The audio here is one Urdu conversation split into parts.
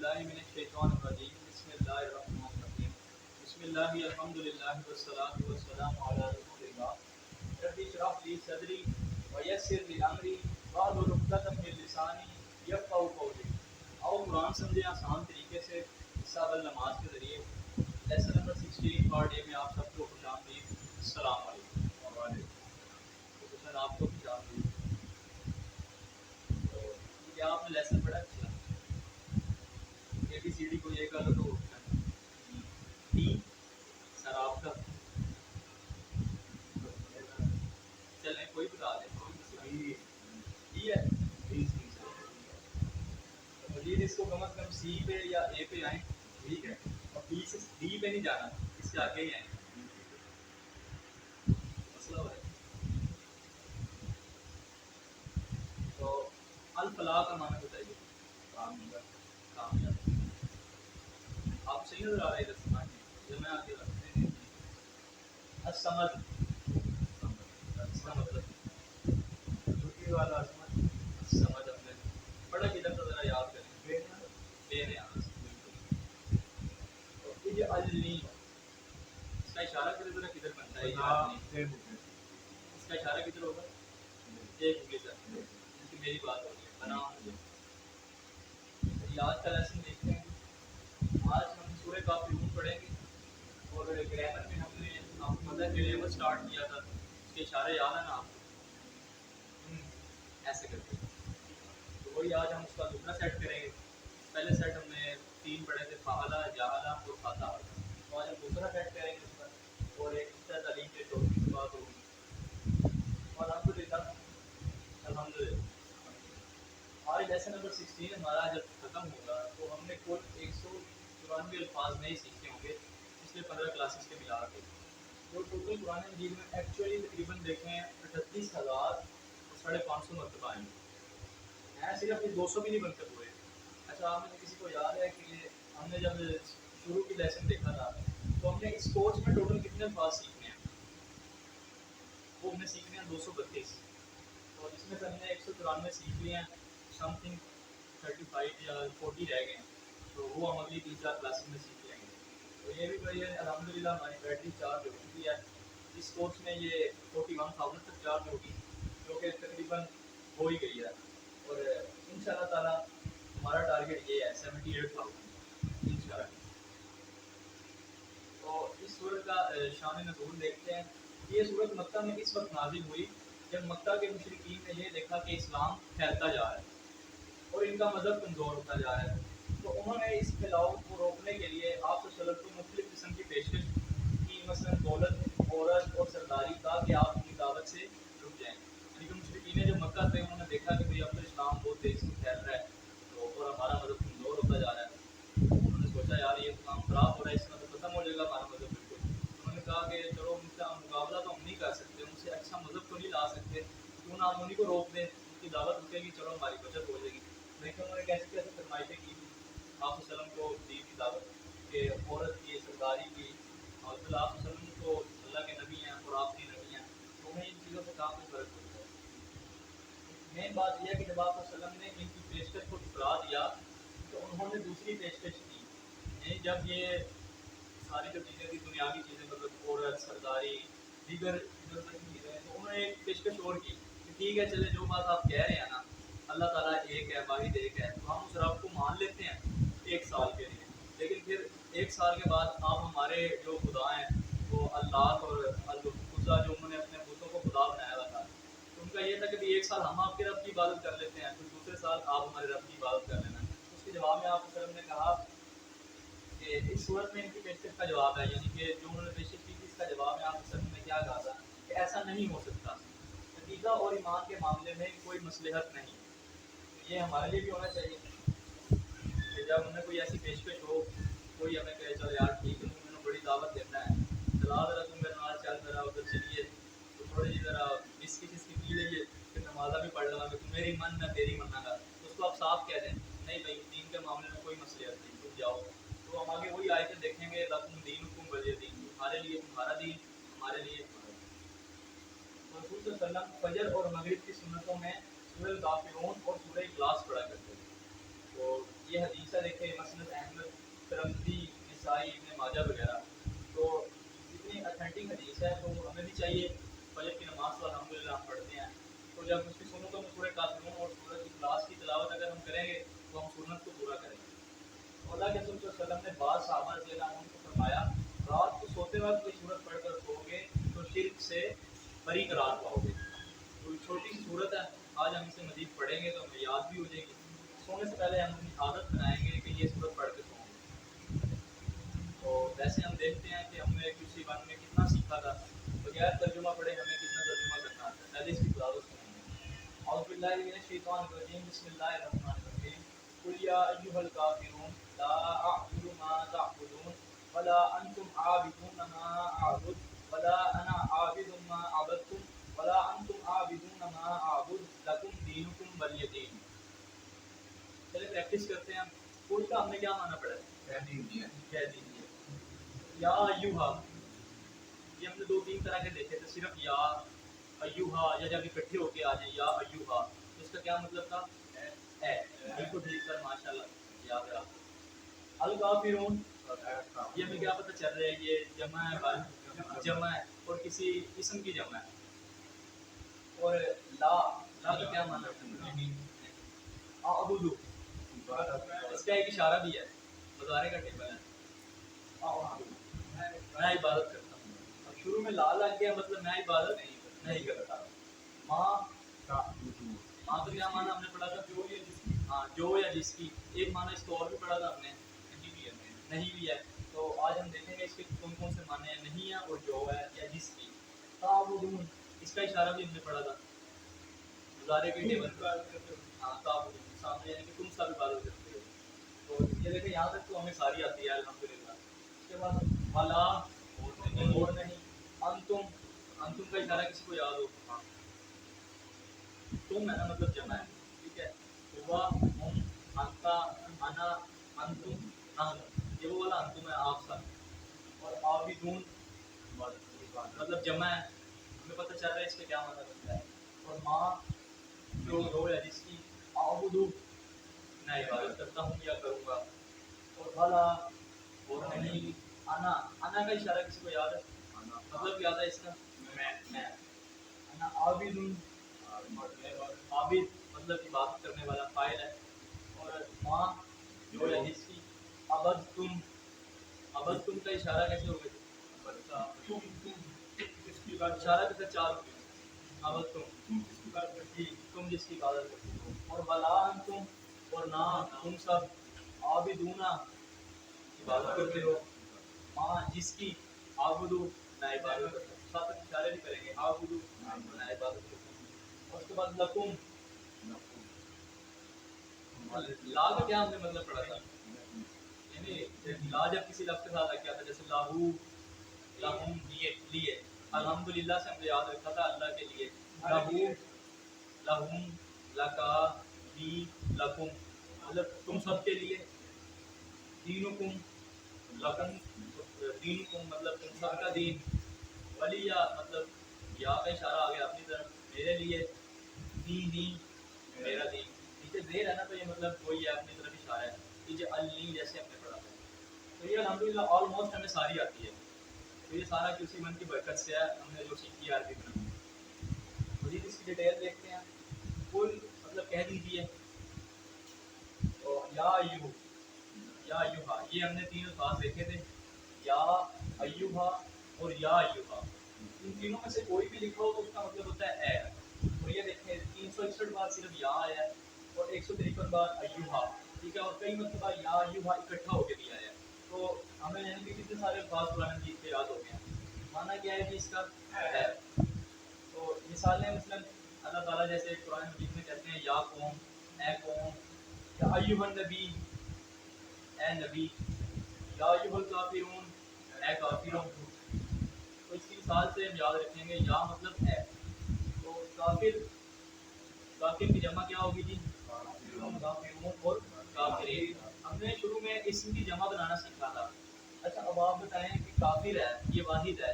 باللہ من الشیطان الرجیم بسم اللہ الرحمن الرحیم بسم اللہ الحمدللہ والصلاۃ والسلام علی رسول اللہ رب اشرح لی صدری ویسر لی امری واحلل عقدۃ من لسانی یفقہوا قولی. آؤ قرآن سمجھیں آسان طریقے سے حصہ بل نماز کے ذریعے. لیسن نمبر 16 پارٹ اے میں آپ سب کو خوش آمدید. السلام علیکم. وعلیکم سر آپ کو خوش آمدید. کیا آپ نے لیسن پڑھا؟ اے بی سی ڈی کو یہ کر تو ڈی سر آپ کا چلیں کوئی بتا دیں. ڈی ہے مزید اس کو کم از کم سی پہ یا اے پہ آئیں. ٹھیک ہے. اور بی سے ڈی پہ نہیں جانا, اس سے آگے ہی آئیں. مسئلہ ہو رہا ہے تو الفلاح کا معنی بتائیے. کامیاب. آپ صحیح نظر آ رہا ہے ادھر سمجھ جب میں آگے رکھتے ہیں. السمد اس کا مطلب والا سمجھ اپنے پڑھا کدھر تو ذرا یاد کریں. بے نیاز. تو یہ النی اس کا اشارہ کرے ذرا کدھر بنتا ہے. اس کا اشارہ کدھر ہوگا. ایک ہوگی سر کیونکہ میری بات ہو رہی ہے بنا. آج کا لیسن دیکھتے ہیں. آج ہم سورہ کافرون پڑھیں گے اور گرامر میں ہم نے آپ کو پتہ ہے گرامر اسٹارٹ کیا تھا. اس کے اشارے یاد ہیں نا آپ کو. ایسے کرتے ہیں تو وہی آج ہم اس کا دوسرا سیٹ کریں گے. پہلے سیٹ ہم نے 3 پڑھے تھے فعلا جعلا اور فاتا. تو آج ہم دوسرا سیٹ کریں گے اس کا اور ایک اس تعلیم کے ٹاپک کی بات ہوگی. اور الحمدللہ آج لیسن نمبر 16 ہمارا جب ختم ہوگا تو ہم نے کل 194 الفاظ نہیں سیکھے ہوں گے پچھلے 15 کلاسز کے ملا کے. جو ٹوٹل قرآن مجید میں ایکچولی تقریباً دیکھیں 38,500 مرتبہ آئیں گے. ہیں صرف یہ 200 بھی نہیں بن کر ہوئے. اچھا آپ میں کسی کو یاد ہے کہ ہم نے جب شروع کی لیسن دیکھا تھا تو ہم نے اس کورس میں ٹوٹل کتنے الفاظ سیکھنے ہیں. وہ ہم نے سیکھنے ہیں 232 اور اس میں سے ہم نے 194 سیکھ لیے ہیں. سم تھنگ 35 یا 40 رہ گئے ہیں تو وہ ہم اگلی 3-4 کلاسز میں سیکھ لیں گے. تو یہ بھی بڑی ہے الحمدللہ ہماری بیٹری چارج ہو چکی ہے. اس کورس میں یہ 41,000 تک چارج ہوگی جو کہ تقریباً ہو ہی گئی ہے. اور ان شاء اللہ تعالیٰ ہمارا ٹارگیٹ یہ ہے 78,000 ان شاء اللہ. تو اس سورت کا شان نزول دیکھتے ہیں. یہ سورت مکہ میں اس وقت نازل ہوئی جب مکہ کے مشرکین نے یہ دیکھا کہ اسلام پھیلتا جا رہا ہے اور ان کا مذہب کمزور ہوتا جا رہا ہے. تو انہوں نے اس پھیلاؤ کو روکنے کے لیے آپ صلی اللہ علیہ وسلم کو مختلف قسم کی پیشکش کی. مثلا دولت, عورت اور سرداری کا کہ آپ کی دعوت سے رک جائیں. یعنی کہ مشرکین جو مکہ تھے انہوں نے دیکھا کہ بھئی اب تو اسلام بہت تیزی سے پھیل رہا ہے تو اور ہمارا مذہب کمزور ہوتا جا رہا ہے. انہوں نے سوچا یار یہ کام خراب ہو رہا ہے, اس میں تو ختم ہو جائے گا ہمارا مذہب بالکل. انہوں نے کہا کہ چلو ان کا مقابلہ تو ہم نہیں کر سکتے, ان سے اچھا مذہب تو نہیں لا سکتے, کیوں نہ ہم انہیں کو روک دیں, ان کی دعوت رکے گی, چلو ہماری بچت ہو جائے گی. لیکن انہوں نے کیسے کیسے فرمائشیں کی آپ صلی اللہ علیہ وسلم کو دین کی دعوت کہ عورت کی سرداری کی. اور پھر آپ صلی اللہ علیہ وسلم تو اللہ کے نبی ہیں اور آپ بھی نبی ہیں تو انہیں ان چیزوں سے کافی فرق ہوتا ہے. مین بات یہ ہے کہ جب آپ صلی اللہ علیہ وسلم نے ان کی پیشکش کو ٹھکرا دیا تو انہوں نے دوسری پیشکش کی. یعنی جب یہ ساری جو چیزیں تھی دنیاوی چیزیں مطلب عورت, سرداری, دیگر ادھر ادھر کی چیزیں, تو انہوں نے ایک پیشکش اور کی کہ ٹھیک ہے چلے جو بات آپ کہہ رہے ہیں نا اللہ تعالیٰ ایک ہے, واحد ایک ہے, تو ہم اس رب کو مان لیتے ہیں 1 سال کے لیے. لیکن پھر 1 سال کے بعد آپ ہمارے جو خدا ہیں وہ اللہ اور العزیٰ جو انہوں نے اپنے بتوں کو خدا بنایا ہوا تھا, تو ان کا یہ تھا کہ 1 سال ہم آپ کے رب کی عبادت کر لیتے ہیں, پھر دوسرے سال آپ ہمارے رب کی عبادت کر لینا. اس کے جواب میں آپ صلی اللہ علیہ وسلم نے کہا کہ اس صورت میں ان کی پیشکش کا جواب ہے, یعنی کہ جو انہوں نے پیشکش کی تھی اس کا جواب میں آپ صلی اللہ علیہ وسلم نے کیا کہا تھا کہ ایسا نہیں ہو سکتا. عقیدہ اور ایمان کے معاملے میں کوئی مصلحت نہیں. تو یہ ہمارے لیے بھی ہونا چاہیے کہ جب ہمیں کوئی ایسی پیشکش ہو, کوئی ہمیں کہے چلو یار ٹھیک ہے تم نے بڑی دعوت دینا ہے, چلا ذرا تم میرے نال چل ذرا ادھر چلیے تو تھوڑی سی ذرا مسکی پی لیجیے, پھر نمازہ بھی پڑھ لوں گا, تم میری من میں تیری مننا گا, تو اس کو آپ صاف کہہ دیں نہیں بھائی دین کے معاملے میں کوئی مصلحت نہیں, تم جاؤ. تو ہم آگے وہی آیتیں دیکھیں گے لکم دینکم ولی دین, تمہارے لیے تمہارا دین, ہمارے لیے ہمارا دین. رسول صلی اللہ علیہ وسلم فجر اور مغرب کی سنتوں میں سورہ الکافرون اور سورہ اخلاص پڑھا کرتے تھے. تو یہ حدیث ہے دیکھیں مسند احمد ترمذی نسائی ابن ماجہ وغیرہ، تو اتنی اتھینٹک حدیث ہے تو ہمیں بھی چاہیے فجر کی نماز تو الحمدللہ ہم پڑھتے ہیں، تو جب اس کی سنتوں میں سورہ کافرون اور سورہ اخلاص کی تلاوت اگر ہم کریں گے تو ہم سنت کو پورا کریں گے۔ اللہ کے رسول صلی اللہ علیہ وسلم نے بعض صحابہ رضی اللہ عنہ کو فرمایا رات کو سوتے وقت یہ سورت پڑھ کر سو گے تو شرک سے بری قرار پاؤ گے۔ تو چھوٹی سی صورت ہے، آج ہم اسے مزید پڑھیں گے تو ہمیں یاد بھی ہو جائے گی، سونے سے پہلے ہم اپنی عادت بنائیں گے کہ یہ صورت پڑھ کے سوؤں گے۔ تو ویسے ہم دیکھتے ہیں کہ ہم نے کسی بات میں کتنا سیکھا تھا، بغیر ترجمہ پڑھے ہمیں کتنا ترجمہ کرنا آتا ہے، پہلے اس کی تلاوت سنیں گے۔ اعوذ باللہ من الشیطان الرجیم، بسم اللہ الرحمن الرحیم، قل یا ایھا الکافرون لا اعبد ما تعبدون ولا انتم عابدون ما اعبد ولا انا عابد ما عبدتم ولا انتم عابدون ما اعبد لکم دینکم ولی دین۔ چلے پریکٹس کرتے ہیں۔ قل کا ہم نے کیا مانا پڑا ہے؟ کہہ دیجیے۔ یا ایھا، یہ ہم نے دو تین طرح کے دیکھے تھے، صرف یا ایھا یا جب اکٹھے ہو کے آ جائیں یا ایھا، اس کا کیا مطلب تھا؟ ہے، بالکل ٹھیک سر، ماشاء اللہ یاد رہا۔ الکافرون، یہ ہمیں کیا پتہ چل رہا ہے یہ جمع ہے، جمع ہے اور کسی اسم کی جمع ہے۔ اور لا کا کیا مانا ہے؟ اعبدو، اس کا ایک اشارہ بھی ہے، مضارع کا ٹیبل ہے، اعبدو میں عبادت کرتا ہوں۔ اب شروع میں لا لگ گیا مطلب میں عبادت نہیں کرتا۔ ماں تو کیا مانا ہم نے پڑھا تھا؟ جو یا جس کی، ہاں جو یا جس کی، ایک مانا اس کو اور بھی پڑھا تھا ہم نے، نہیں بھی ہے، تو آج ہم دیکھیں گے اس کے کون کون سے معنی ہیں، نہیں ہے اور جو ہے یا جس کی۔ تعبدون، اس کا اشارہ بھی ہم نے پڑھا تھا مضارع کے ٹیبل پر، ہاں تعبدون سامنے یعنی کہ تم سب عبادت کرتے ہو۔ تو یہ دیکھیں یہاں تک تو ہمیں ساری آتی ہے الحمدللہ۔ اس کے بعد ولا اور نہیں، انتم کا اشارہ کسی کو یاد ہو؟ تم ہے نا مطلب جمع ہے، ٹھیک ہے، ہوا ہم انتا انا انتم نحن، یہ وہ والا انتم ہے آپ سب، اور عابدون مطلب جمع ہے، ہمیں پتہ چل رہا ہے اس کا کیا مطلب بنتا ہے۔ اور ماں جو ہے جس کی، اعبدو میں عبادت کرتا ہوں یا کروں گا، اور بھلا اور نہیں، انا کا اشارہ کسی کو یاد ہے؟ مطلب یاد ہے اس کا؟ میں انا عابدون، عابد مطلب عبادت کرنے والا فاعل ہے، اور ماں جو ہے جس کی، عبدتم کا اشارہ کیسے ہوگا؟ اشارہ کے چار ہوگی، عبدتم تم جس کی عبادت کرتے ہو، اور ولا انتم اور نہ تم سب، عابدون عبادت کرتے ہو، ماں جس کی، عابدو میں عبادت کرتا ہوں، ساتھ اشارے بھی کریں گے، عابدو میں عبادت کرتا ہوں۔ اور اس کے بعد لکم، لا کا کیا ہم نے مطلب پڑھا تھا؟ یعنی لا جب کسی لفظ کے ساتھ آ گیا تھا، جیسے لاہو لہم لیے، الحمدللہ سے ہم نے یاد رکھا تھا اللہ کے لیے، لہو لہم لکا لی لکم مطلب تم سب کے لیے، دینکم لکم دینکم مطلب تم سب کا دین، ولی یا مطلب یا کا اشارہ آ گیا اپنی طرف میرے لیے، دینی میرا دین، نیچے زیر ہے نا تو یہ مطلب وہی ہے اپنی طرف اشارہ ہے، نیچے اللی جیسے ہم نے پڑھا تھا۔ تو یہ الحمدللہ آلموسٹ ہمیں ساری آتی ہے، تو یہ سارا کسی من کی برکت سے ہے، ہم نے جو سیکھی عربی میں۔ مزید اس کی ڈیٹیل دیکھتے ہیں۔ کل مطلب کہہ دیجیے، یا ایھا، یا ایھا، یہ ہم نے تین الفاظ دیکھے تھے، یا ایھا اور یا ایھا، ان تینوں میں سے کوئی بھی لکھا ہو تو اس کا مطلب ہوتا ہے اے، اور یہ دیکھیں 361 بار صرف یا آیا ہے اور 153 بار ایھا، ٹھیک ہے، اور کئی مرتبہ یا ایھا اکٹھا ہو کے بھی آیا ہے، تو ہمیں یعنی کہ کتنے سارے الفاظ قرآن مجید کے یاد ہو گئے ہیں۔ معنی کیا ہے کہ اس کا ہے، تو مثالیں مثلاً اللہ تعالیٰ جیسے قرآن مجید میں کہتے ہیں یا قوم، اے قوم، یا ایھا النبی، اے نبی، یا ایھا الکافرون، اے کافروں، تو اس کی مثال سے ہم یاد رکھیں گے یا مطلب ہے، تو کافر کی جمع کیا ہوگی جی؟ کافرون اور کافرین۔ ہم نے شروع میں اسم کی جمع بنانا سیکھا تھا، اچھا اب آپ بتائیں کہ کافر ہے یہ واحد ہے،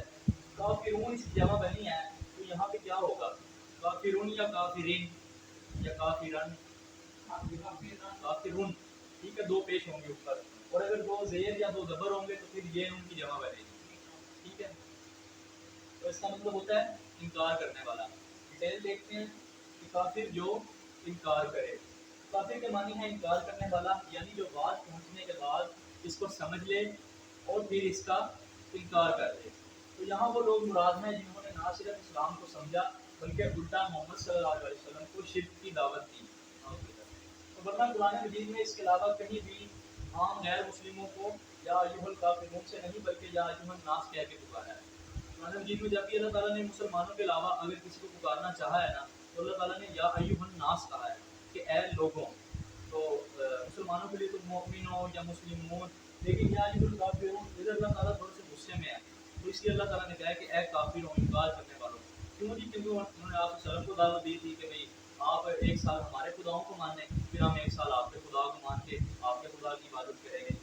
کافرون اس کی جمع بنی ہے تو یہاں پہ کیا ہوگا؟ کافرون یا کافرین یا کافرن؟ کافرون، ٹھیک ہے, دو پیش ہوں گے اوپر, اور اگر دو زیر یا دو زبر ہوں گے تو پھر یہ ان کی جمع بنے گی. ٹھیک ہے, تو اس کا مطلب ہوتا ہے انکار کرنے والا. ڈیٹیل دیکھتے ہیں کہ کافر جو انکار کرے. کافر کے معنی ہے انکار کرنے والا, یعنی جو بات پہنچنے کے بعد اس کو سمجھ لے اور پھر اس کا انکار کر دے. تو یہاں وہ لوگ مراد ہیں جنہوں نے نہ صرف اسلام کو سمجھا بلکہ الٹا محمد صلی اللہ علیہ وسلم کو شرک کی دعوت دی. تو ورنہ قرآن مجید میں اس کے علاوہ کہیں بھی عام غیر مسلموں کو یا ایھا الکافرون سے نہیں بلکہ یا ایھا الناس کہہ کے پکارا ہے. قرآن مجید میں جب بھی اللہ تعالیٰ نے مسلمانوں کے علاوہ اگر کسی کو پکارنا چاہا ہے نا, تو اللہ تعالیٰ نے یا ایھا الناس کہا ہے کہ اے لوگوں. تو مسلمانوں کے لیے تو مومنوں یا مسلمون, لیکن یا ایھا الکافرون ادھر اللہ تعالیٰ تھوڑے سے غصے میں ہے, تو اس لیے اللہ تعالیٰ نے کہا ہے کہ اے کافروں, انکار کرنے والوں. کیوں جی؟ کیونکہ انہوں نے آپ وسلم کو دعوت دی تھی کہ بھئی آپ ایک سال ہمارے خداؤں کو مانیں, پھر ہم ایک سال آپ کے خدا کو مان کے آپ کے خدا کی عبادت کریں گے.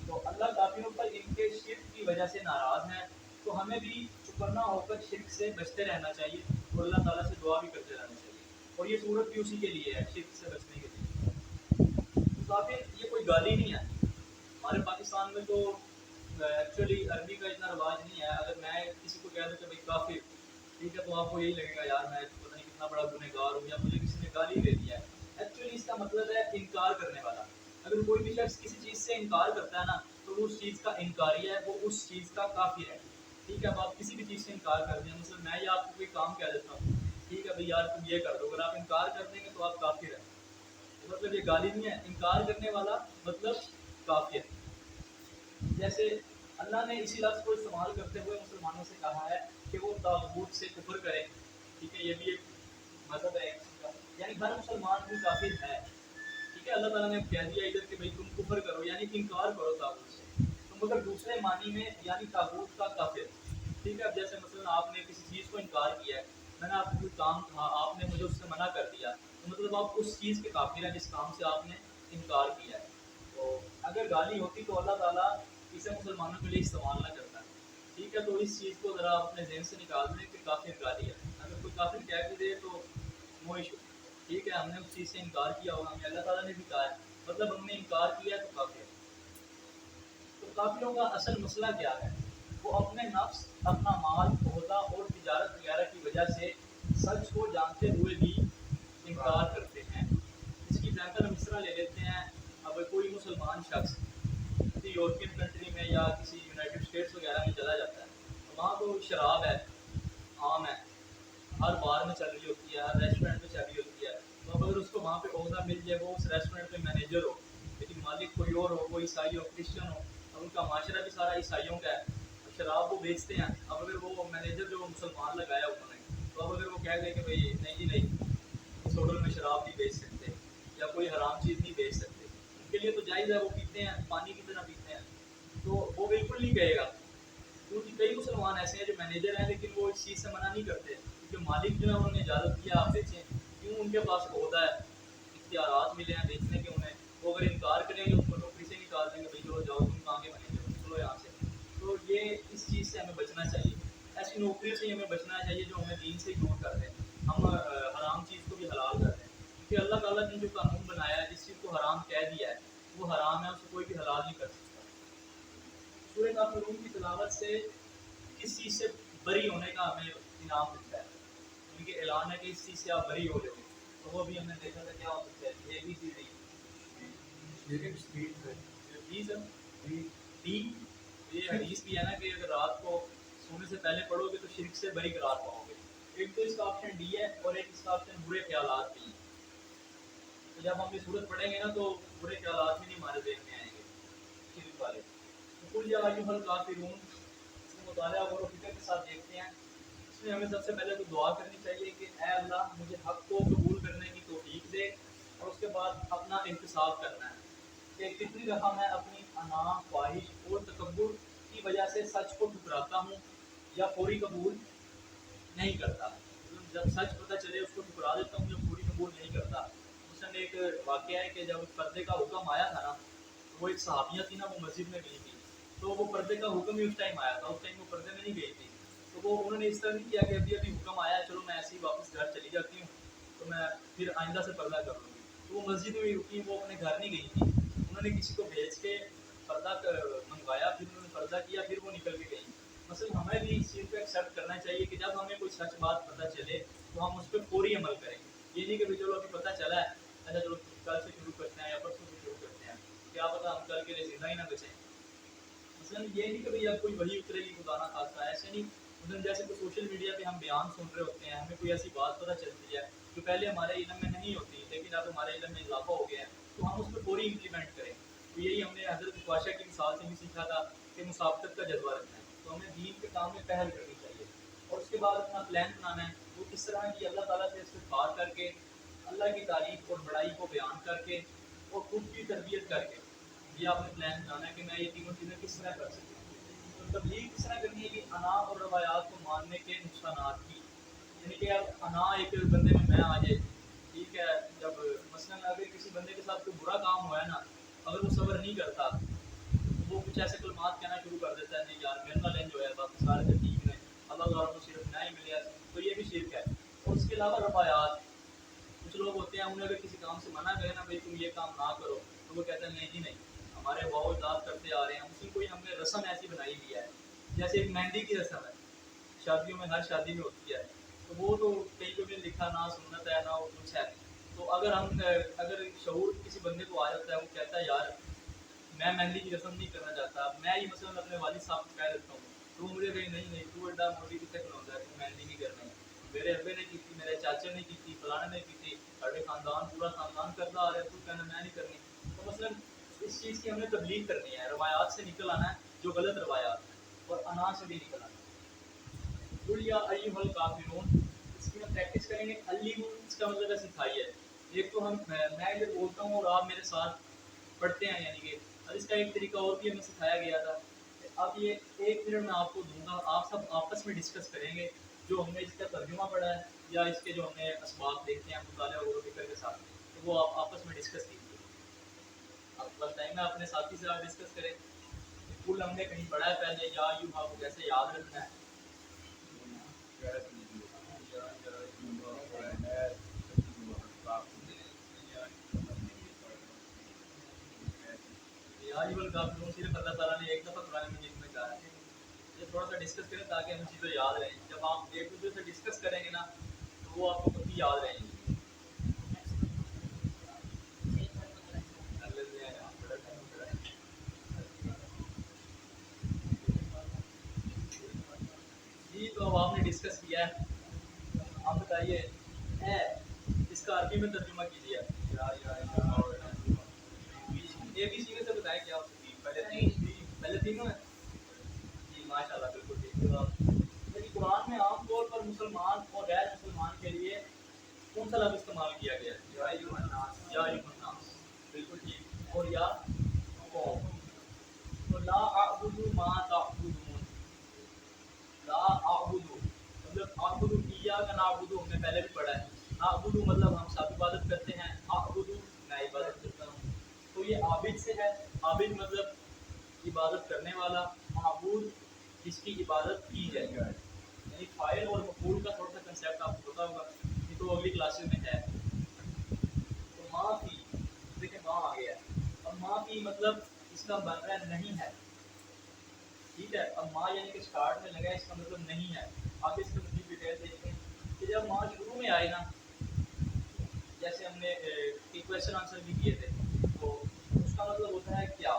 تو اللہ کافروں پر ان کے شرک کی وجہ سے ناراض ہیں. تو ہمیں بھی چکنا ہو کر شرک سے بچتے رہنا چاہیے اور اللہ تعالیٰ سے دعا بھی کرتے رہنا چاہیے. اور یہ صورت بھی اسی کے لیے ہے, شرک سے بچنے کے لیے. تو کافر یہ کوئی گالی نہیں ہے. ہمارے پاکستان میں تو ایکچولی عربی کا اتنا رواج نہیں ہے. اگر میں کسی کو کہہ دوں کہ بھائی کافر, ٹھیک ہے, تو آپ کو یہی لگے گا یار میں پتہ نہیں کتنا بڑا گنہگار ہوں یا مجھے کسی نے گالی دے دیا ہے. ایکچولی اس کا مطلب ہے انکار کرنے والا. اگر کوئی بھی شخص کسی چیز سے انکار کرتا ہے نا, تو وہ اس چیز کا انکاری ہے, وہ اس چیز کا کافر ہے. ٹھیک ہے, اب آپ کسی بھی چیز سے انکار کر دیں, مثلا میں یا آپ کو کوئی کام کہہ دیتا ہوں, ٹھیک ہے بھائی یار تم یہ کر دو, اگر آپ انکار کر دیں گے تو آپ کافر ہیں. مطلب یہ گالی نہیں ہے, انکار کرنے والا مطلب کافر. جیسے اللہ نے اسی لفظ کو استعمال کرتے ہوئے مسلمانوں سے کہا ہے کہ وہ طاغوت سے کفر کریں. ٹھیک ہے, یہ بھی ایک مذہب ہے کا, یعنی ہر مسلمان بھی کافر ہے. ٹھیک ہے, اللہ تعالیٰ نے کہہ دیا ادھر کہ بھائی تم کفر کرو یعنی انکار کرو طاغوت سے. تو مگر دوسرے معنی میں یعنی طاغوت کا کافر. ٹھیک ہے, اب جیسے مثلا آپ نے کسی چیز کو انکار کیا ہے, میں نے آپ کو کوئی کام کہا, آپ نے مجھے اس سے منع کر دیا, تو مطلب آپ اس چیز کے کافر ہیں جس کام سے آپ نے انکار کیا ہے. تو اگر گالی ہوتی تو اللہ تعالیٰ اسے مسلمانوں کے لیے استعمال نہ کرتا ہے. ٹھیک ہے, تو اس چیز کو ذرا اپنے ذہن سے نکال دیں کہ کافر گالی ہے. اگر کوئی کافر کہہ بھی دے تو نو ایشو. ٹھیک ہے, ہم نے اس چیز سے انکار کیا ہوگا, ہمیں اللہ تعالیٰ نے بھی کہا ہے, مطلب ہم نے انکار کیا تو کافر ہے. تو کافروں کا اصل مسئلہ کیا ہے؟ وہ اپنے نفس, اپنا مال, عہدہ اور تجارت وغیرہ کی وجہ سے سچ کو جانتے ہوئے بھی انکار کرتے ہیں. اس کی ایگزامپل ہم اس طرح لے لیتے ہیں, اب کوئی مسلمان شخص کسی یورپین کنٹری میں یا کسی یونائٹڈ اسٹیٹس وغیرہ میں چلا جاتا ہے, تو وہاں تو شراب ہے, عام ہے, ہر بار میں چل رہی ہوتی ہے, ہر ریسٹورینٹ میں چل رہی ہوتی ہے. تو اب اگر اس کو وہاں پہ عہدہ مل جائے, وہ اس ریسٹورینٹ میں مینیجر ہو, لیکن مالک کوئی اور ہو, کوئی عیسائی ہو, کرسچن ہو, اور ان کا معاشرہ بھی سارا عیسائیوں کا ہے, شراب وہ بیچتے ہیں. اب اگر وہ مینیجر جو مسلمان لگایا انہوں نے, تو اب اگر وہ کہہ دے کہ بھائی نہیں جی نہیں, اس ہوٹل میں شراب نہیں بیچ سکتے یا کوئی حرام چیز نہیں بیچ سکتے, ان کے لیے تو جائز ہے, وہ پیتے ہیں, پانی کی طرح پیتے ہیں, تو وہ بالکل نہیں کہے گا. کیونکہ کئی مسلمان ایسے ہیں جو مینیجر ہیں لیکن وہ اس چیز سے منع نہیں کرتے, کیونکہ مالک جو ہے انہوں نے اجازت دیا آپ بیچیں. کیوں؟ ان کے پاس عہدہ ہے, اختیارات ملے ہیں بیچنے کے انہیں. وہ اگر انکار کریں گے ان کو نوکری سے نکال دیں گے, بھائی چلو جاؤ تم کہاں کے مینیجر ہو, چلو یہاں سے. تو یہ اس چیز سے ہمیں بچنا چاہیے. ایسی نوکری سے ہمیں بچنا چاہیے جو ہمیں دین سے دور کر دیں, ہم حرام چیز کو بھی حلال کر دیں. کیونکہ اللہ تعالیٰ نے جو قانون بنایا ہے, جس چیز کو حرام کہہ دیا ہے وہ حرام ہے, اسے کوئی بھی حلال نہیں کر سکتا. سورہ کافرون کی تلاوت سے کس چیز سے بری ہونے کا ہمیں انعام ملتا ہے, ان کے اعلان ہے کہ اس چیز سے آپ بری ہو جاؤ. تو وہ بھی ہم نے دیکھا تھا کیا ہو سکتا ہے, یہ بھی چیز یہ حدیث بھی ہے نا کہ اگر رات کو سونے سے پہلے پڑھو گے تو شرک سے بری قرار پاؤ گے. ایک تو اس کا آپشن ڈی ہے, اور ایک اس کا آپشن برے خیالات بھی ہیں. تو جب ہم یہ صورت پڑھیں گے نا تو برے خیالات بھی نہیں ہمارے ذہن میں آئیں گے شرک والے. قل یا ایھا الکافرون, اس کا مطالعہ غور و فکر کے ساتھ دیکھتے ہیں. اس میں ہمیں سب سے پہلے تو دعا کرنی چاہیے کہ اے اللہ مجھے حق کو قبول کرنے کی توفیق دے, اور اس کے بعد اپنا انتصاب کرنا ہے کہ کتنی دفعہ میں اپنی انا, خواہش اور تکبر کی وجہ سے سچ کو ٹھکراتا ہوں یا فوری قبول نہیں کرتا. جب سچ پتہ چلے اس کو ٹھکرا دیتا ہوں یا فوری قبول نہیں کرتا. مثلاً ایک واقعہ ہے کہ جب پردے کا حکم آیا تھا نا, وہ ایک صحابیہ تھی نا, وہ مسجد میں گئی تھی, تو وہ پردے کا حکم ہی اس ٹائم آیا تھا, اس ٹائم وہ پردے میں نہیں گئی تھی. تو وہ انہوں نے اس طرح نہیں کیا کہ ابھی ابھی حکم آیا ہے, چلو میں ایسے ہی واپس گھر چلی جاتی ہوں, تو میں پھر آئندہ سے پردہ کر لوں گی. تو وہ مسجد میں رکی, وہ اپنے گھر نہیں گئی تھی. انہوں نے کسی کو بھیج کے پردہ منگوایا، پھر انہوں نے پردہ کیا، پھر وہ نکل کے گئی. مثلا ہمیں بھی اس چیز کو ایکسیپٹ کرنا چاہیے کہ جب ہمیں کوئی سچ بات پتہ چلے تو ہم اس پہ فوری عمل کریں. یہ نہیں کہ چلو ابھی پتہ چلا ہے اچھا چلو کل سے شروع کرتے ہیں یا پرسوں سے شروع کرتے ہیں، کیا پتہ ہم کل کے لیے زندہ ہی نہ بچیں. مثلا یہ نہیں کہ بھائی اب کوئی وحی اترے گی خدا نہ خاصہ، ایسے نہیں. مثلا جیسے کوئی سوشل میڈیا پہ ہم بیان سن رہے ہوتے ہیں، ہمیں کوئی ایسی بات پتہ چلتی ہے جو پہلے ہمارے علم میں نہیں ہوتی لیکن اب ہمارے علم میں اضافہ ہو گیا ہے، تو ہم اس پہ فوری امپلیمنٹ کریں. تو یہی ہم نے حضرت بادشاہ کی مثال سے بھی سیکھا تھا کہ مسابقت کا جذبہ رکھنا ہے. تو ہمیں دین کے کام میں پہل کرنی چاہیے اور اس کے بعد اپنا پلان بنانا ہے. وہ کس طرح کی اللہ تعالیٰ سے استغفار کر کے، اللہ کی تعریف اور بڑائی کو بیان کر کے اور خود کی تربیت کر کے یہ آپ نے پلان بنانا ہے کہ میں یہ تینوں چیزیں کس طرح کر سکوں. تو تبلیغ کس طرح کرنی ہے کہ انا اور روایات کو ماننے کے نقصانات کی. یعنی کہ اب انا ایک بندے میں آ جائے، ٹھیک ہے، جب مثلاً اگر کسی بندے کے ساتھ کوئی برا کام ہوا ہے نا، اگر وہ صبر نہیں کرتا تو وہ کچھ ایسے کلمات کہنا شروع کر دیتا ہے، نہیں یار میرے نال انج ہویا ہے، باقی سارے تو ٹھیک نے، اللہ تعالیٰ کو صرف نہ ہی ملیا. تو یہ بھی شرک ہے. اور اس کے علاوہ روایات، کچھ لوگ ہوتے ہیں انہیں اگر کسی کام سے منع کرے نا بھائی تم یہ کام نہ کرو، تو وہ کہتے ہیں نہیں جی نہیں، ہمارے باؤ اجداد کرتے آ رہے ہیں. اسی کوئی ہم نے رسم ایسی بنائی ہوئی ہے، جیسے ایک مہندی کی رسم ہے، شادیوں میں ہر شادی میں ہوتی ہے. تو وہ تو کہیں پہ بھی لکھا نہ سنت ہے نہ وہ کچھ ہے. تو اگر شعور کسی بندے کو آ جاتا ہے، وہ کہتا ہے یار میں مہندی کی رسم نہیں کرنا چاہتا، میں ہی مثلاً اپنے والد صاحب کو کہہ دیتا ہوں، تو مجھے کہیں نہیں نہیں تو ایڈا موٹی کتنے کھلوتا ہے تو مہندی نہیں کرنا. میرے ابے نے کی تھی، میرے چاچے نے کی تھی، فلانے نے کی تھی، سارے خاندان پورا خاندان کرتا آ رہا ہے، تو کہنا میں نہیں کرنی. تو مثلاً اس چیز کی ہم نے تبلیغ کرنی ہے، روایات سے نکل آنا ہے جو غلط روایات ہیں، اور انا سے بھی نکل آنا ہے. قل یا ایھا الکافرون، اس کی ہم پریکٹس کریں گے. علمون اس کا مطلب ہے سکھائیے. ایک تو میں ادھر بولتا ہوں اور آپ میرے ساتھ پڑھتے ہیں، یعنی کہ اس کا ایک طریقہ اور بھی ہمیں سکھایا گیا تھا. اب یہ 1 منٹ میں آپ کو دوں گا، آپ سب آپس میں ڈسکس کریں گے جو ہم نے اس کا ترجمہ پڑھا ہے یا اس کے جو ہم نے اسباب دیکھتے ہیں مطالعہ اور فکر کے ساتھ، تو وہ آپ آپس میں ڈسکس کیجیے. اب بس ٹائم ہے اپنے ساتھی سے آپ ڈسکس کریں. پھول ہم نے کہیں پڑھا ہے پہلے، یا یوں آپ کو کیسے یاد رکھنا ہے. صرف اللہ تعالیٰ نے ایک دفعہ قرآن مجید میں کہا ہے. یہ تھوڑا سا ڈسکس کریں تاکہ ہمیں چیزیں یاد رہیں. جب آپ ایک دوسرے سے ڈسکس کریں گے نا تو وہ آپ کو کبھی یاد رہیں گی. جی تو اب آپ نے ڈسکس کیا ہے، آپ بتائیے اس کا عربی میں ترجمہ کیجیے. اے بی سی میں سے بتائیں کیا پہلے تینوں ہیں. جی ماشاء اللہ بالکل ٹھیک ہے. لیکن قرآن میں عام طور پر مسلمان اور غیر مسلمان کے لیے کون سا لفظ استعمال کیا گیا ہے؟ یا ایھا الناس، بالکل ٹھیک. اور یا قوم. تو لا اعبد ما تعبدون، لا اعبد مطلب اعبد ایاک نعبد ہم نے پہلے بھی پڑھا ہے. اعبد مطلب ہم سب عبادت کرتے ہیں، اعبد میں عبادت کرتا ہوں. تو یہ عابد سے ہے. عابد مطلب عبادت کرنے والا، معبود جس کی عبادت کی جائے. یعنی فاعل اور مفعول کا تھوڑا سا کنسیپٹ آپ کو پتا ہوگا، یہ تو اگلی کلاسز میں ہے. تو ماں فی، دیکھیں ماں آ گیا ہے. اب ماں فی مطلب اس کا بن رہا ہے نہیں ہے، ٹھیک ہے. اب ماں یعنی کہ اسٹارٹ میں لگا ہے، اس کا مطلب نہیں ہے. آپ اس کے مزید ڈیٹیل دیکھیں کہ جب ماں شروع میں آئے نا، جیسے ہم نے کویشچن آنسر بھی کیے تھے، تو اس کا مطلب ہوتا ہے کیا،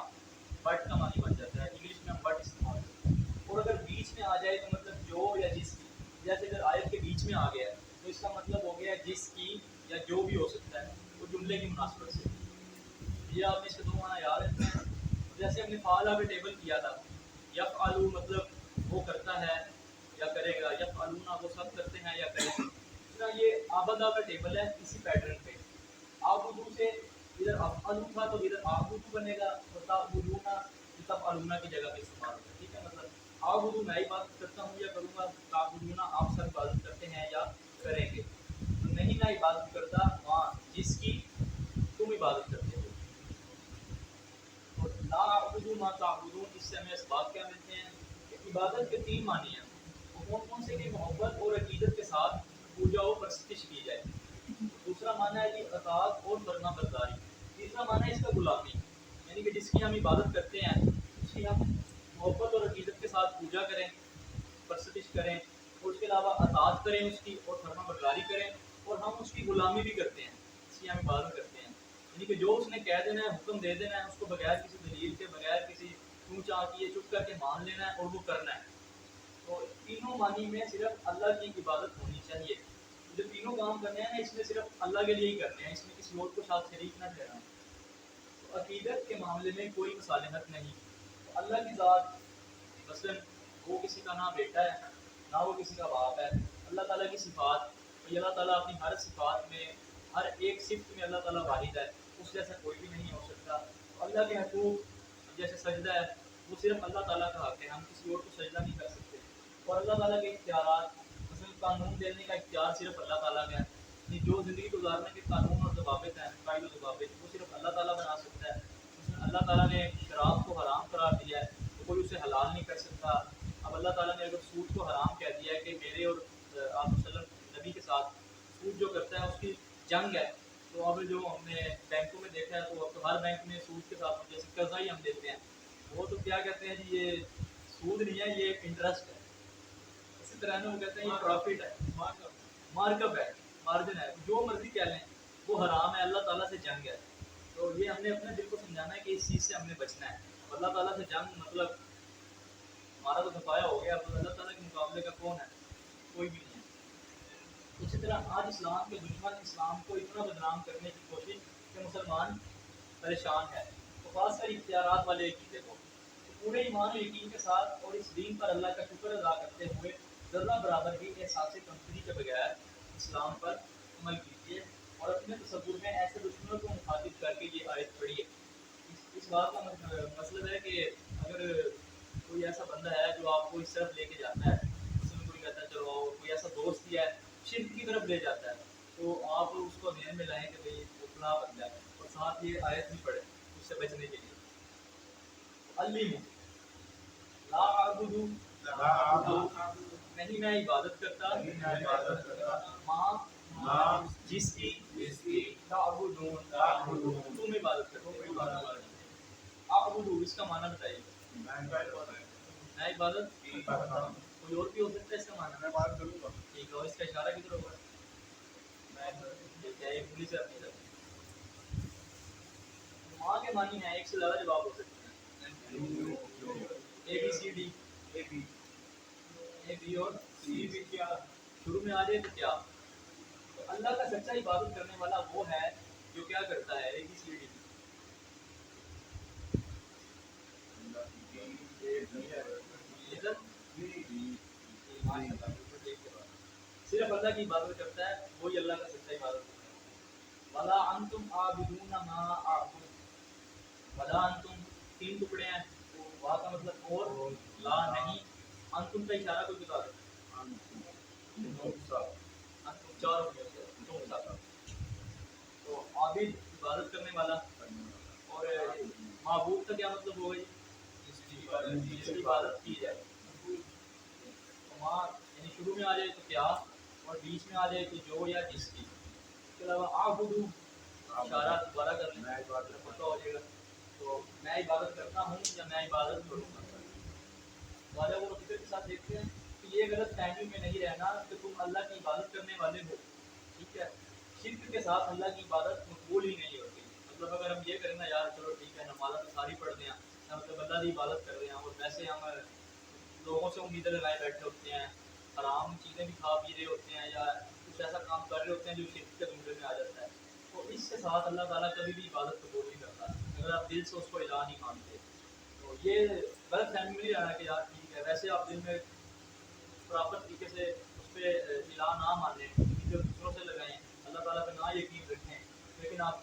بٹ کا معنی بن جاتا ہے. انگلش میں ہم بٹ استعمال کرتے ہیں. اور اگر بیچ میں آ جائے تو مطلب جو یا جس کی، جیسے اگر آیت کے بیچ میں آ گیا تو اس کا مطلب ہو گیا جس کی یا جو بھی ہو سکتا ہے، وہ جملے کی مناسبت سے. یہ آپ نے اس کے دو معنی یاد رکھتے ہیں. جیسے ہم نے فعال کا ٹیبل کیا تھا، یفعلوا مطلب وہ کرتا ہے یا کرے گا، یفعلون وہ سب کرتے ہیں یا کریں گے. یہ آبدا کا ٹیبل ہے اسی پیٹرن پہ. آبدو سے ادھر افعلوا تھا تو ادھر آبدو بنے گا، اور تعبدون تفعلون کی جگہ پہ استعمال ہوگا. ٹھیک ہے. مطلب آبدو میں عبادت کرتا ہوں یا کروں گا، تعبدون آپ سب عبادت کرتے ہیں یا کریں گے. تو نہیں میں عبادت کرتا وہاں جس کی تم عبادت کرتے ہو. اور لا اعبد ما تعبدون، اس سے ہمیں اسباب کیا ملتے ہیں کہ عبادت کے 3 معنی ہیں. وہ کون کون سے؟ کہ محبت اور عقیدت کے ساتھ پوجا و پرستش کی جائے. دوسرا معنی ہے کہ اطاعت اور فرما برداری. تیسرا معنی ہے اس کا غلامی، یعنی کہ جس کی ہم عبادت کرتے ہیں اس کی ہم محبت اور عقیدت کے ساتھ پوجا کریں، پرستش کریں، اور اس کے علاوہ اطاعت کریں اس کی، اور فرما برداری کریں، اور ہم اس کی غلامی بھی کرتے ہیں، اس کی ہم عبادت کرتے ہیں۔ یعنی کہ جو اس نے کہہ دینا ہے، حکم دے دینا ہے، اس کو بغیر کسی دلیل کے، بغیر کسی کیوں چاہ کیے چپ کر کے مان لینا ہے اور وہ کرنا ہے۔ تو تینوں معنی میں صرف اللہ کی عبادت ہونی چاہیے۔ جو تینوں کام کرنے ہیں نا، اس میں صرف اللہ کے لیے ہی کرنے ہیں، اس میں کسی اور کو ساتھ شریک نہ ٹھہرانا۔ تو عقیدت کے معاملے میں کوئی مصالحت نہیں۔ تو اللہ کی ذات مثلاً وہ کسی کا نہ بیٹا ہے نہ وہ کسی کا باپ ہے۔ اللہ تعالیٰ کی صفات، اللہ تعالیٰ اپنی ہر صفات میں، ہر ایک صفت میں اللہ تعالیٰ واحد ہے، اس جیسا کوئی بھی نہیں ہو سکتا۔ اللہ کے حقوق جیسے سجدہ ہے وہ صرف اللہ تعالیٰ کا حق ہے، ہم کسی اور کو سجدہ نہیں کر سکتے۔ اور اللہ تعالیٰ کے اختیارات، مثلاً قانون دینے کا اختیار صرف اللہ تعالیٰ کا ہے۔ جو زندگی گزارنے کے قانون اور ضوابط ہیں، قاعدے و ضوابط، وہ صرف اللہ تعالیٰ بنا سکتا ہے۔ مثلاً اللہ تعالیٰ نے شراب کو حرام قرار دیا ہے تو کوئی اسے حلال نہیں کر سکتا۔ اب اللہ تعالیٰ نے اگر سود کو حرام کہہ دیا ہے کہ میرے اور آپ وسلم نبی کے ساتھ سود جو کرتا ہے اس کی جنگ ہے، تو اب جو ہم نے بینکوں میں دیکھا ہے تو اب تو ہر بینک میں سود کے ساتھ جیسے قرضہ ہی ہم دیتے ہیں، وہ تو کیا کہتے ہیں جی، یہ سود نہیں ہے، یہ انٹرسٹ ہے۔ اسی طرح نا وہ کہتے ہیں یہ پروفٹ ہے، مارک اپ ہے، مارجن ہے، جو مرضی کہہ لیں، وہ حرام ہے، اللہ تعالیٰ سے جنگ ہے۔ تو یہ ہم نے اپنے دل کو سمجھانا ہے کہ اس چیز سے ہم نے بچنا ہے۔ اللہ تعالیٰ سے جنگ مطلب ہمارا تو دفاع ہو گیا، اب اللہ تعالیٰ کے مقابلے کا کون ہے؟ کوئی بھی نہیں ہے۔ اسی طرح آج اسلام کے دشمن اسلام کو اتنا بدنام کرنے کی کوشش کہ مسلمان پریشان ہے، تو خاص کر اختیارات والے عقیدے کو، تو پورے ایمان و یقین کے ساتھ اور اس دین پر اللہ کا شکر ادا کرتے ہوئے ذرہ برابر بھی احساس کمتری کے بغیر اسلام پر عمل کیجیے، اور اپنے تصور میں ایسے دشمنوں کو مخاطب کر کے یہ آیت پڑھیے۔ اس بات کا مطلب ہے کہ اگر کوئی ایسا بندہ ہے جو آپ کو اس طرف لے کے جاتا ہے، اس میں کوئی کہتا ہے چلو، کوئی ایسا دوست ہی ہے شرک کی طرف لے جاتا ہے، تو آپ اس کو ذہن میں لائیں کہ بھائی وہ فلاں بندہ ہے، اور ساتھ یہ آیت بھی پڑھیں اس سے بچنے کے لیے۔ علیم لا اعبد، نہیں میں عبادت کرتا، ماں جس کی تعبدون تم عبادت کرتے ہو۔ اعبد اس کا معنی بتائیے۔ میں عبادت، کوئی اور بھی ہو سکتا ہے اس کا معنی؟ میں بات کروں گا، ٹھیک ہے، اور اس کا اشارہ کدھر ہوگا؟ ٹھیک ہے، ایک پولیس ہے اپنی طرف۔ ماں کے معنی ہے ایک سے زیادہ جواب ہو سکتے ہیں، A B C D, A B اور سی بھی، کیا شروع میں آ جائے تو کیا؟ تو اللہ کا سچا عبادت کرنے والا وہ ہے جو کیا کرتا ہے، اے بی سی ڈی، صرف اللہ کی عبادت کرتا ہے، وہی اللہ کا سچا عبادت کرتا ہے۔ وَلَا أَنْتُمْ عَابِدُونَ مَا أَعْبُدُ، وَلَا أَنْتُمْ تین ٹکڑے ہیں، وہاں کا مطلب اور، لا نہیں، انتم کا اشارہ کوئی بتا دو، انتم چار ہو گئے، تم ساتھ، تو عابد عبادت کرنے والا، اور معبود کا کیا مطلب ہوگا جی؟ جس کی عبادت کی جائے۔ ماں یعنی شروع میں آ جائے تو کیا، اور بیچ میں آ جائے تو جو یا جس کی۔ اس کے علاوہ اعبدو اشارہ دوبارہ کر لیں پتہ ہو جائے گا، تو میں عبادت کرتا ہوں یا میں عبادت کروں گا۔ واجہ وہ فکر کے ساتھ دیکھتے ہیں کہ یہ غلط فہمی میں نہیں رہنا کہ تم اللہ کی عبادت کرنے والے ہو، ٹھیک ہے؟ شرک کے ساتھ اللہ کی عبادت مقبول ہی نہیں ہوتی۔ مطلب اگر ہم یہ کریں نا، یار چلو ٹھیک ہے، نمازیں تو ساری پڑھ دیں، مطلب اللہ کی عبادت کر رہے ہیں، اور ویسے ہم لوگوں سے امیدیں لگائے بیٹھے ہوتے ہیں، حرام چیزیں بھی کھا پی رہے ہوتے ہیں، یا کچھ ایسا کام کر رہے ہوتے ہیں جو شرک کے زمرے میں آ جاتا ہے، تو اس کے ساتھ اللہ تعالیٰ کبھی بھی عبادت قبول نہیں کرتا اگر آپ دل سے اس کو الہ نہیں مانتے۔ تو یہ غلط فہمی میں نہیں رہنا کہ یار ٹھیک ہے، ویسے آپ دل میں پراپر طریقے سے اس پہ الہ نہ مانیں، جو دوسروں سے لگائیں، اللہ تعالیٰ پہ نہ یقین رکھیں، لیکن آپ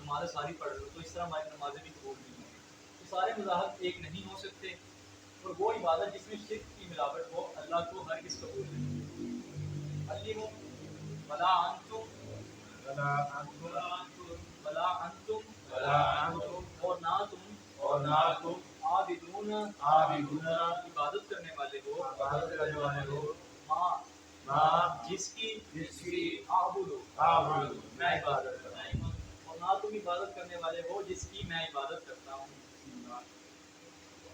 نمازیں ساری پڑھ رہے ہو، تو اس طرح ہماری نمازیں بھی قبول نہیں ہوں گی۔ تو سارے مذاہب ایک نہیں ہو سکتے، اور وہ عبادت جس میں شرک کی ملاوٹ ہو اللہ کو ہرگز قبول نہیں۔ علیم ولا انتم، ولا انتم اور نہ تم عابدون عبادت کرنے والے ہو، ماں جس کی اعبد میں عبادت کرتا ہوں، اور نہ تم عبادت کرنے والے ہو جس کی میں عبادت کرتا ہوں.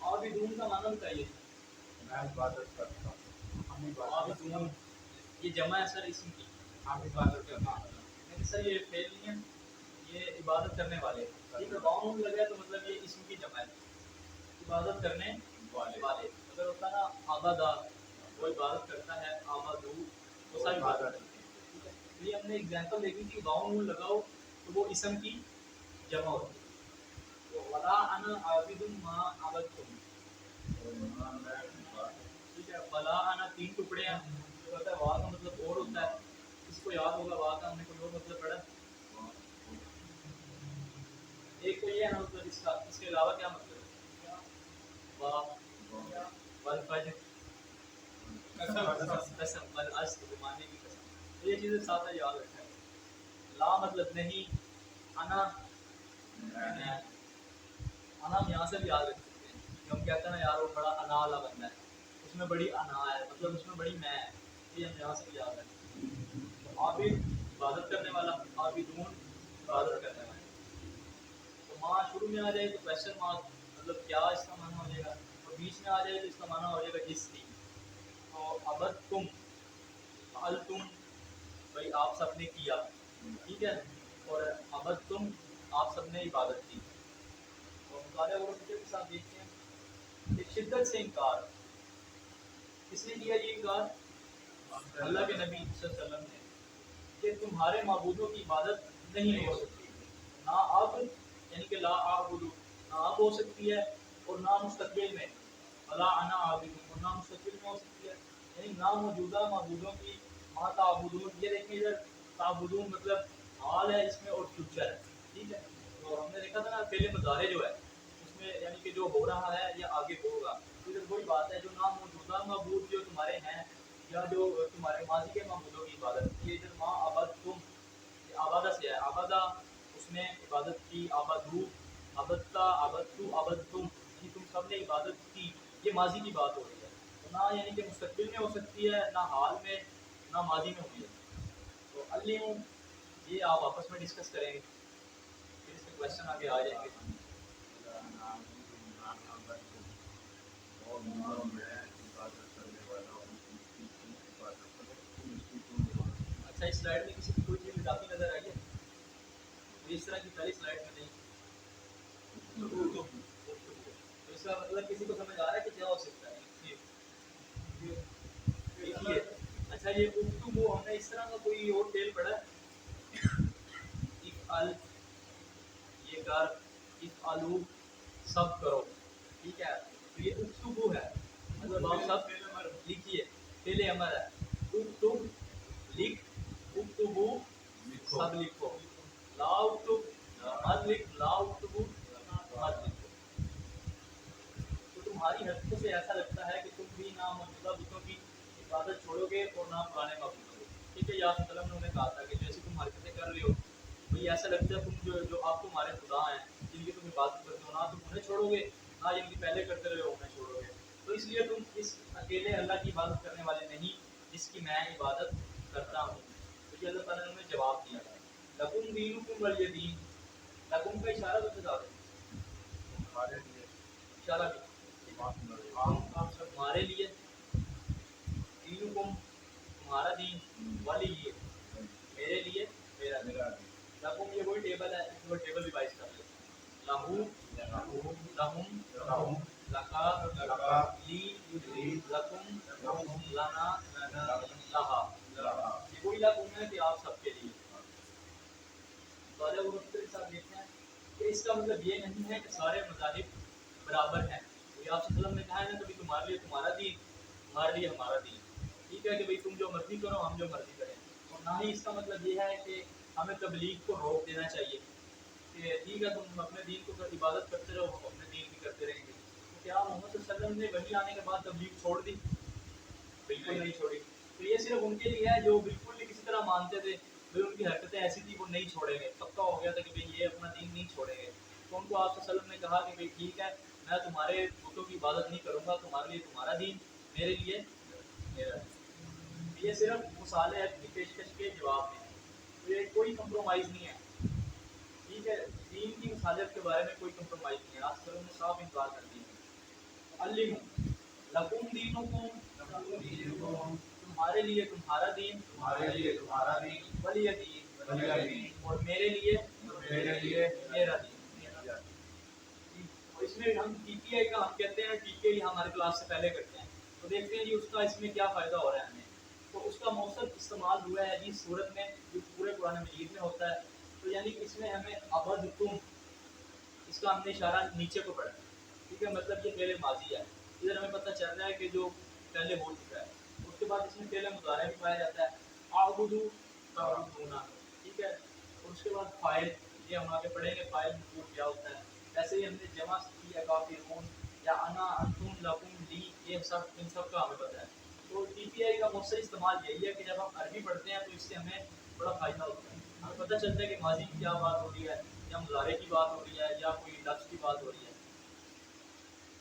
عابدون کا معنی بتائیے. میں عبادت کرتا ہوں. ہم عبادت عابدون یہ جمع ہے سر اسم کی. ہم عبادت کرتا ہوں. لیکن سر یہ فعل نہیں ہے, یہ عبادت کرنے والے. ٹھیک ہے, باؤن لگا تو مطلب یہ اسم کی جمع ہے, عبادت کرنے والے. اگر ہوتا نا آبادا, وہ عبادت کرتا ہے, آبادو وہ سب عبادت کرتے ہیں. ٹھیک ہے, تو یہ ہم نے ایگزامپل دیکھی کہ باؤن لگاؤ تو وہ اسم کی جمع ہوتی ہے. تو ولا انا عابد ما عبدتم. ٹھیک ہے, ولا انا تین ٹکڑے ہیں. جو ہوتا ہے وا کا مطلب اور ہوتا ہے, اس کو یاد ہوگا وا کا ہم نے کوئی اور مطلب پڑھا. ایک تو یہ ہے نا مطلب اس کا, اس کے علاوہ کیا مطلب ہے؟ وا والفجر قسم والعصر زمانے کی قسم. یہ چیزیں ساتھ یاد رکھنا ہے. لا مطلب نہیں, انا ہم یہاں سے بھی یاد رکھ سکتے ہیں کہ ہم کہتے ہیں نا یار وہ بڑا انا والا بندہ ہے, اس میں بڑی انا ہے, مطلب اس میں بڑی میں ہے. یہ ہم یہاں سے بھی یاد رکھتے ہیں. تو عابد عبادت کرنے والا, عابدون عبادت کرنے والا. تو ماں شروع میں آ جائے تو کویشچن مارک, مطلب کیا اس کا معنی ہو جائے گا, اور بیچ میں آ جائے تو اس کا معنی ہو جائے گا جس کی. تو عبد تم, فعل تم, بھائی آپ سب نے کیا. ٹھیک ہے, اور عبد تم آپ سب نے عبادت کی. اور مطالعہ اور فکر کے ساتھ دیکھتے ہیں کہ شدت سے انکار کس نے کیا. یہ انکار اللہ کے نبی صلی اللہ علیہ وسلم نے, کہ تمہارے معبودوں کی عبادت نہیں ہو سکتی. نہ اب یعنی کہ لا اعبد نہ اب ہو سکتی ہے, اور نہ مستقبل میں ولا انا عابد, اور نہ مستقبل میں ہو سکتی ہے. یعنی نہ موجودہ معبودوں کی ما تعبدون. یہ دیکھیں ادھر تعبدون مطلب حال ہے اس میں اور فیوچر ہے. ٹھیک ہے, تو ہم نے دیکھا تھا نا پہلے مظاہرے جو ہے اس میں یعنی کہ جو ہو رہا ہے یا آگے ہوگا. تو ادھر وہی بات ہے, جو نہ موجودہ معبود جو تمہارے ہیں یا جو تمہارے ماضی کے معبودوں کی عبادت. یہ ادھر ما عبد تم آبادہ سے ہے, آبادہ اس نے عبادت کی, آبادو عبدتا عبدتو عبدتم, یعنی تم سب نے عبادت کی. یہ ماضی کی بات ہو رہی ہے. نہ یعنی کہ مستقبل میں ہو سکتی ہے, نہ حال میں, نہ ماضی میں ہوئی ہے. تو علم یہ آپ آپس میں ڈسکس کریں گے, پھر اس کے کویشچن آگے آ جائیں گے. اچھا, اس سلائڈ میں کسی کی کوئی چیز اضافی نظر آئی ہے؟ اس طرح کی پہلی سلائڈ میں نہیں. تو اس کا مطلب کسی کو سمجھ آ رہا ہے کہ کیا ہو سکتا ہے؟ دیکھیے, اچھا یہ اکتبو ہم نے اس طرح کا کوئی اور فعل پڑھا ہے. افعل یہ کر, افعلو سب کرو. ٹھیک ہے, تو یہ اکتبو ہے, مطلب آپ سب لکھیے, پہلے امر ہے. اکتب لکھ, اکتبو سب لکھو. لا اکتب مت لکھ, لا اکتبو مت لکھو. تو تمہاری حرکتوں سے ایسا لگتا ہے کہ تم بھی نہ موجودہ بتوں کی عبادت چھوڑو گے اور نہ پرانے معبودوں کو. ٹھیک ہے, یاسر سلم نے انہیں کہا تھا کہ جیسے تم حرکتیں کر رہے ہو وہی ایسا لگتا ہے تم جو آپ تمہارے خدا ہیں جن کی تم عبادت کرتے ہو, نہ تم انہیں چھوڑو گے نہ جن کی پہلے کرتے رہے ہو انہیں چھوڑو گے. تو اس لیے تم اس اکیلے اللہ کی عبادت کرنے والے نہیں جس کی میں عبادت کرتا ہوں. تو یہ اللہ تعالیٰ نے انہیں جواب دیا تھا. لکم دینکم ولی دین, لکم کا اشارہ تو بتا دیں, ہمارے لیے اشارہ بھی ہم سب تمہارے لیے, دینکم تمہارا دین, ولی یہ میرے لیے میرا دین. لکم یہ وہی ٹیبل ہے, اس کو ٹیبل ریوائز کر لیں. لہو لہم لکا لی لکم لنا لہا. یہ وہی لکم ہے کہ آپ سب کے لیے. سارے وہ کے ساتھ دیکھتے ہیں کہ اس کا مطلب یہ نہیں ہے کہ سارے مذاہب برابر ہیں. آپ صلی اللہ علیہ وسلم نے کہا ہے نا کبھی تمہارے لیے تمہارا دین, ہمارے لیے ہمارا دین. ٹھیک ہے, کہ بھائی تم جو مرضی کرو ہم جو مرضی کریں. اور نہ ہی اس کا مطلب یہ ہے کہ ہمیں تبلیغ کو روک دینا چاہیے کہ ٹھیک ہے تم اپنے دین کو عبادت کرتے رہو, ہم اپنے دین کی کرتے رہیں گے. تو کیا محمد صلی اللہ علیہ وسلم نے وحی آنے کے بعد تبلیغ چھوڑ دی؟ بالکل نہیں چھوڑی. تو یہ صرف ان کے لیے ہے جو بالکل بھی کسی طرح مانتے تھے, بھائی ان کی حرکتیں ایسی تھی وہ نہیں چھوڑیں گے, پکا ہو گیا تھا کہ بھائی یہ اپنا دین نہیں چھوڑیں گے. تو ان کو آپ صلی اللہ علیہ وسلم نے کہا کہ بھائی ٹھیک ہے میں تمہارے بتوں کی عبادت نہیں کروں گا, تمہارے لیے تمہارا دین, میرے لیے میرا دین. یہ صرف مصالحت کی پیشکش کے جواب میں, تو یہ کوئی کمپرومائز نہیں ہے. ٹھیک ہے، دین کی مصالحت کے بارے میں کوئی کمپرومائز نہیں ہے، آج کل انہوں نے صاف انکار کر دی ہے۔ علم لکم دینکم، تمہارے لیے تمہارا دین، تمہارے لیے تمہارا دین، ولی دین، ولی دین، اور میرے لیے میرے لیے میرا دین۔ اور اس میں ہم ٹی پی آئی کا ہم کہتے ہیں ٹی پی آئی ہمارے کلاس سے پہلے کرتے ہیں، تو دیکھتے ہیں جی اس کا اس میں کیا فائدہ ہو رہا ہے ہمیں۔ تو اس کا مؤثر استعمال ہوا ہے جی صورت میں جو پورے قرآن مجید میں ہوتا ہے، تو یعنی کہ اس میں ہمیں ابد تم، اس کا ہم نے اشارہ نیچے کو پڑھا ہے، ٹھیک ہے، مطلب یہ فعل ماضی ہے، ادھر ہمیں پتہ چل رہا ہے کہ جو پہلے ہو چکا ہے۔ اس کے بعد اس میں فعل مضارع بھی پایا جاتا ہے، اعبدو تعبدون، ٹھیک ہے، اور اس کے بعد فاعل، یہ ہم آگے پڑھیں گے فاعل مفعول کیا ہوتا ہے۔ ایسے ہی ہم نے جمع کی ہے کافرون یا انا انتم لکم لی، یہ سب ان سب کا ہمیں پتہ ہے۔ تو ٹی پی آئی کا مؤثر استعمال یہی ہے کہ جب ہم عربی پڑھتے ہیں تو اس سے ہمیں بڑا فائدہ ہوتا ہے، ہمیں پتہ چلتا ہے کہ ماضی کی کیا بات ہو رہی ہے، یا مضارع کی بات ہو رہی ہے، یا کوئی لفظ کی بات ہو رہی ہے۔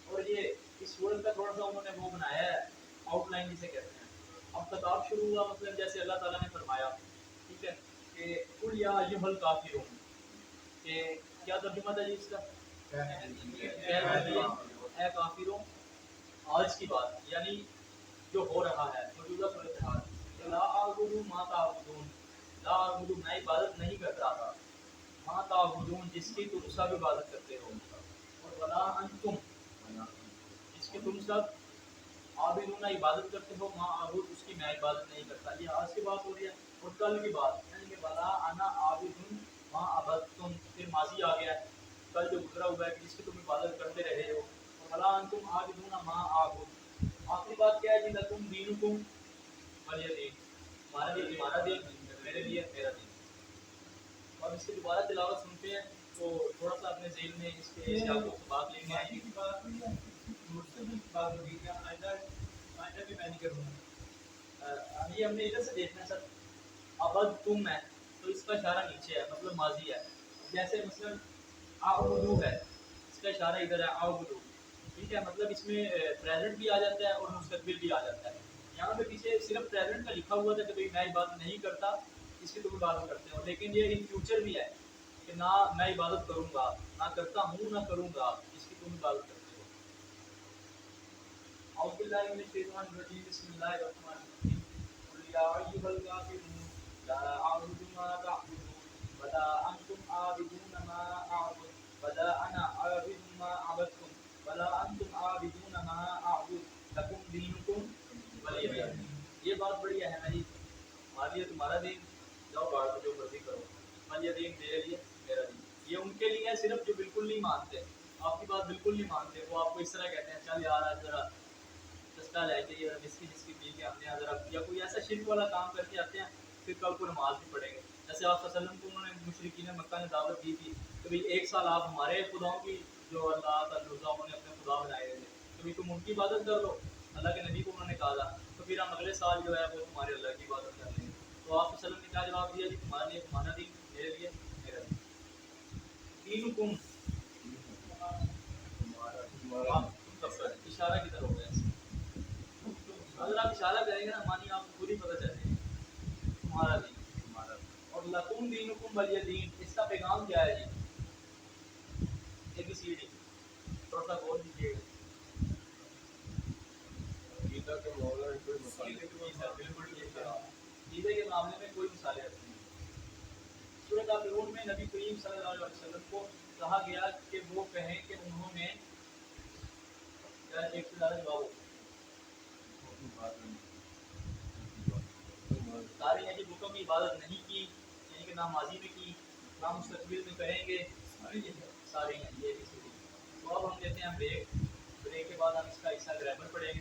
اور یہ اس صورت کا تھوڑا سا انہوں نے وہ بنایا ہے آؤٹ لائن جسے کہتے ہیں۔ اب خطاب شروع ہوا مطلب جیسے اللہ تعالیٰ نے فرمایا، ٹھیک ہے، کہ قل یا ایھا الکافرون، کہ کیا ترجمہ تھا جی اس کا؟ اے کافروں، آج کی بات یعنی جو ہو رہا ہے موجودہ صورتحال، کہ لا اعبد ما تعبدون، لا اعبد میں عبادت نہیں کر رہا تھا، ما تعبدون جس کی تم سب عبادت کرتے ہو، اور ولا انتم جس کی تم سب عابدون عبادت کرتے ہو، ما اعبد اس کی میں عبادت نہیں کرتا۔ یہ آج کی بات ہو رہی ہے، اور کل کی بات یعنی کہ ولا انا عابد ما عبدتم، پھر ماضی آ گیا ہے، کل جو گزرا ہوا ہے کہ جس کی تم عبادت کرتے رہے ہو، اور ولا انتم عابدون ما اعبد۔ آخری بات کیا ہے جی؟ لکم دینکم ولی دین، ہمارا دین تمہارا دین، میرے لیے میرا دین۔ اور اس کی دوبارہ تلاوت سنتے ہیں تو تھوڑا سا اپنے ذہن میں اس کے آپ کو بات لے کے آئیں گے۔ ابھی ہم نے ادھر سے دیکھنا ہے سر، ابد تم ہے تو اس کا اشارہ نیچے ہے، مطلب ماضی ہے، جیسے مثلا اعبدو ہے، اس کا اشارہ ادھر ہے اعبدو، ٹھیک ہے، مطلب اس میں پریزنٹ بھی آ جاتا ہے اور مستقبل بھی آ جاتا ہے۔ یہاں پہ پیچھے صرف پریزنٹ کا لکھا ہوا تھا کہ بھائی میں عبادت نہیں کرتا، اس کی تم عبادت کرتے ہو، لیکن یہ ان فیوچر بھی ہے کہ نہ میں عبادت کروں گا، نہ کرتا ہوں، نہ کروں گا، اس کی تم عبادت کرتے ہو۔ اعوذ باللہ من الشیطان الرجیم، بسم اللہ الرحمن الرحیم، قل یا ایھا الکافرون لا اعبد ما تعبدون ولا انتم عابدون ما اعبد ولا انا عابد ما عبدتم ولا انتم عابدون ما اعبد لکم دینکم ولی دین۔ یہ بات بڑی اہم ہے جی، ہمارے لیے تمہارا دین، جاؤ باہر جو مرضی کرو، ولی دین میرے لیے میرا دین۔ یہ ان کے لیے ہے صرف جو بالکل نہیں مانتے، آپ کی بات بالکل نہیں مانتے، وہ آپ کو اس طرح کہتے ہیں چل یار آج ذرا چسکا لے کے جس کی پی کے آتے ہیں ذرا، یا کوئی ایسا شرک والا کام کر کے آتے ہیں، پھر کل کو نماز بھی پڑھیں گے۔ جیسے آپ صلی اللہ علیہ وسلم کو انہوں نے مشرکین مکہ نے دعوت دی تھی کہ بھئی ایک سال آپ ہمارے خداؤں کی جو اللہ تعالیٰ انہوں نے اپنے خدا بنائے ہوئے تھے، تو بھئی تم ان کی عبادت کر لو، اللہ کے نبی کو انہوں نے کہا تھا، تو پھر ہم اگلے سال جو ہے وہ تمہارے اللہ کی عبادت کر لیں گے۔ تو آپ صلی اللہ علیہ وسلم نے کیا جواب دیا جی؟ تمہارے لیے تمہارا دین، میرے لیے میرا دین۔ دینکم، اشارہ کی طرف ہے، اگر آپ اشارہ کریں گے نا مانی آپ کو خود ہی پتہ چلے گا تمہارا دین تمہارا۔ اور لکم دینکم ولی دین، اس کا پیغام کیا ہے جی؟ اے بی سی ڈی، تھوڑا سا غور کیجیے گا۔ عقیدہ کے معاملے میں کوئی مسائل بالکل یہ کہا، عقیدے کے معاملے میں کوئی مصالحت نہیں۔ سورۃ کافرون میں نبی کریم صلی اللہ علیہ وسلم کو کہا گیا کہ وہ کہیں کہ انہوں نے ایک سے زیادہ جواب سارے ہیں کہ بتوں کی عبادت نہیں کی، یعنی کہ نہ ماضی میں کی، نہ مستقبل میں کریں گے، سارے ہیں یہ بھی۔ تو اب ہم لیتے ہیں بریک، بریک کے بعد ہم اس کا حصہ گرامر پڑھیں گے۔